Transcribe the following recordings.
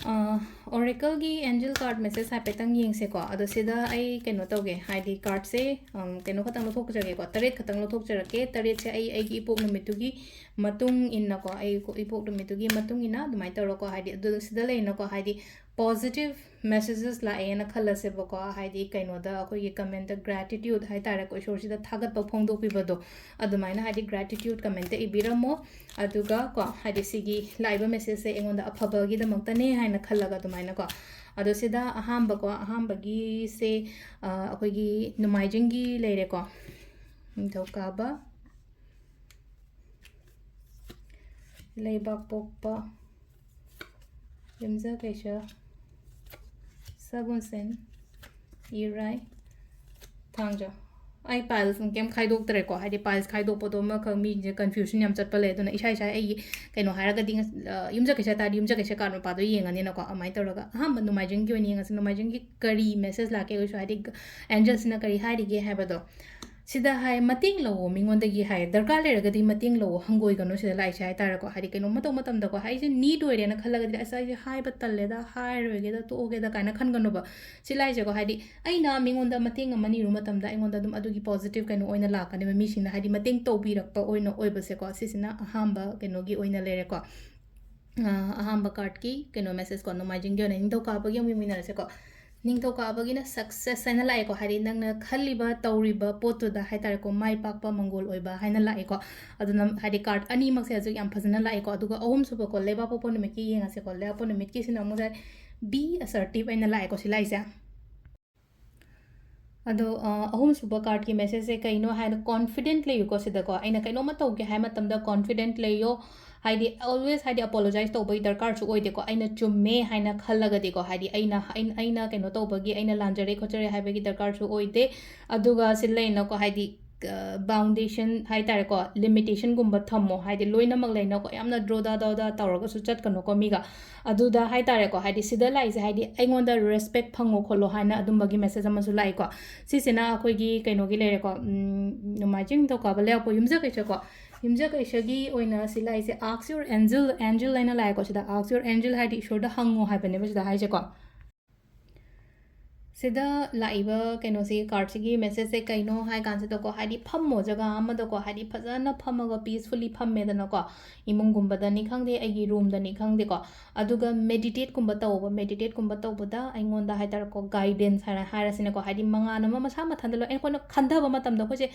Oracle gi angel card message haipetang yengse ko ado sida ai keno tauge haidi card se keno khatang lo thok jage ko taret khatang lo thok jarake taret se ai gi ipok numitu gi matung inna ko ai ko ipok numitu gi matung ina dumai taro ko haidi ado sida leina ko haidi positive messages la ena khala se ko haidi keno da ko ye comment da gratitude hai tare ko shor sida thagat pa phong do pi bodo adumai na haidi gratitude comment e ibiramo aduga ko haidi sigi live message se engonda afaba gi da maktane haina khalaga dumai na ko ado sida ahamba gi se akoi gi numaijing gi leire ko thokaba leibak pokpa yamza kaisha sabun sen irai thangja ai piles kem khaidok tere ko haidi piles khaidok podo ma khami je confusion yam chat pale dona isai sai ai kaino haraga ding yumja kaisha ta yumja kaisha kar ma pado yengani na ko amai toraga ha manu majing gi oni yengas no majing gi kari message la ke so haidi angels na kari haidi ge habado sida hai mating lo mingon dagi hai darka le raga di mating lo hangoi gano sida lai sai tar ko hari keno matam da ko hai je need oire na khalaga di asa je hai batal le da hai roge da to oge da kana khan gano ba silai je ko hai di ai na mingon da mating amani ru matam da ingon da dum adu gi positive keno oina la ka ne mi sing na hai di mating to bi rak pa oina oi ba se ko sisina ahamba keno gi oina le re ko ahamba card ki keno message ko no majing gi na ning to ka ba gi mi na se ko Ningto ka abagina success haina lai ko hari nangna khaliba tauriba potu da hai tar ko mai pakpa mangol oiba haina lai ko aduna hari card ani mak se aju yam phajana lai ko aduga ahum suba ko leba popo nimit ki yenga se ko leba popo nimit ki sina mo be assertive haina lai ko silai sa ado ahum suba card ki message se kaino haina confident le ko sida ko aina kaino ma tauge hai matam da confident le yo haidi always haidi apologize to bai darkar chu oide ko aina chumme haina khallaga de ko haidi aina kaino to bagi aina lanjare khochare haibagi darkar chu oide aduga silaina ko haidi foundation hai tare ko limitation gumba thammo haidi loina mak leina ko yamna draw da tawraga su chat kano ko miga aduda hai tare ko haidi sida lai se haidi aingonda respect phango kholo haina adumbagi message amasu lai ko sisina akhoi gi kaino gi lere ko numajing to ka bale ko yumja kai ko yumja kai shagi oina silai se ask your angel laina lai ko sida ask your angel haidi shoda hango haibane ba sida hai je ko sida laiba kaino se card se gi message se kaino hai kan se to ko haidi phammo jaga amada ko haidi phajana phamaga peacefully phamme dana ko imung gumba da ni khangde agi room da ni khangde ko aduga meditate kumba tawba da aingon da haitar ko guidance hara sine ko haidi manga na ma sa ma thandalo en ko khanda ba matam da ko je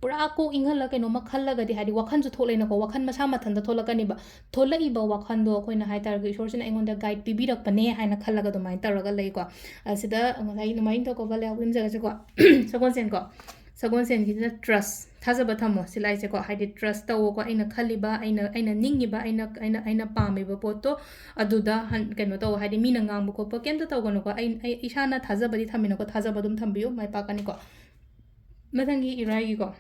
pura ko inghala kaino ma khallaga di haidi wakhan ju tholena ko wakhan ma sa ma thanda tholakani ba tholai ba wakhan do koina haitar gi shor sine aingon da guide pibirak pane haina khallaga do mai taraga lei ko asida ngai numain to ko bale awim jaga ko sagon sen gi na trust thajaba thamo silai se ko haidi trust taw ko aina khaliba aina ningi ba aina pame ba poto aduda keno taw haidi mina ngang bu ko pa kem to taw gono ko ai isana thajaba di thamina ko thajaba dum thambiyo mai pa kani ko mathangi irai gi ko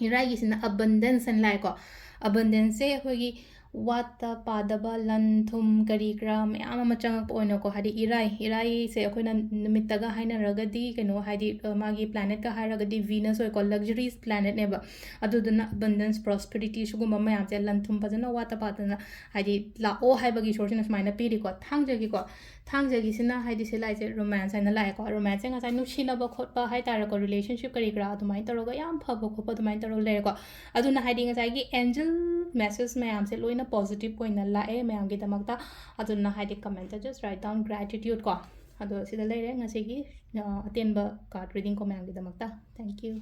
irai gi sina abundance and lai ko abundance se hogi wata padaba lan thum kari kra mayam ama changak oina ko hadi irai se akoina numitaga haina ragadi keno hadi magi planet ka haragadi venus oi ko luxuries planet neba aduduna abundance prosperity suguma mayam se lan thum pajana wata padana hadi la o haibagi source na smaina piri ko thangjagi sina hadi selai se romance haina lai ko romance nga sai nushina ba khotpa hai tar ko relationship kari kra adumai taroga yam phaba khopa adumai taro le ko aduna hadi nga sai gi angel message mayam se loina positive ko ina la e mayam gi damakta aduna hadi comment just write down gratitude ko ado sida leire nga se gi atenba card reading ko mayam gi damakta thank you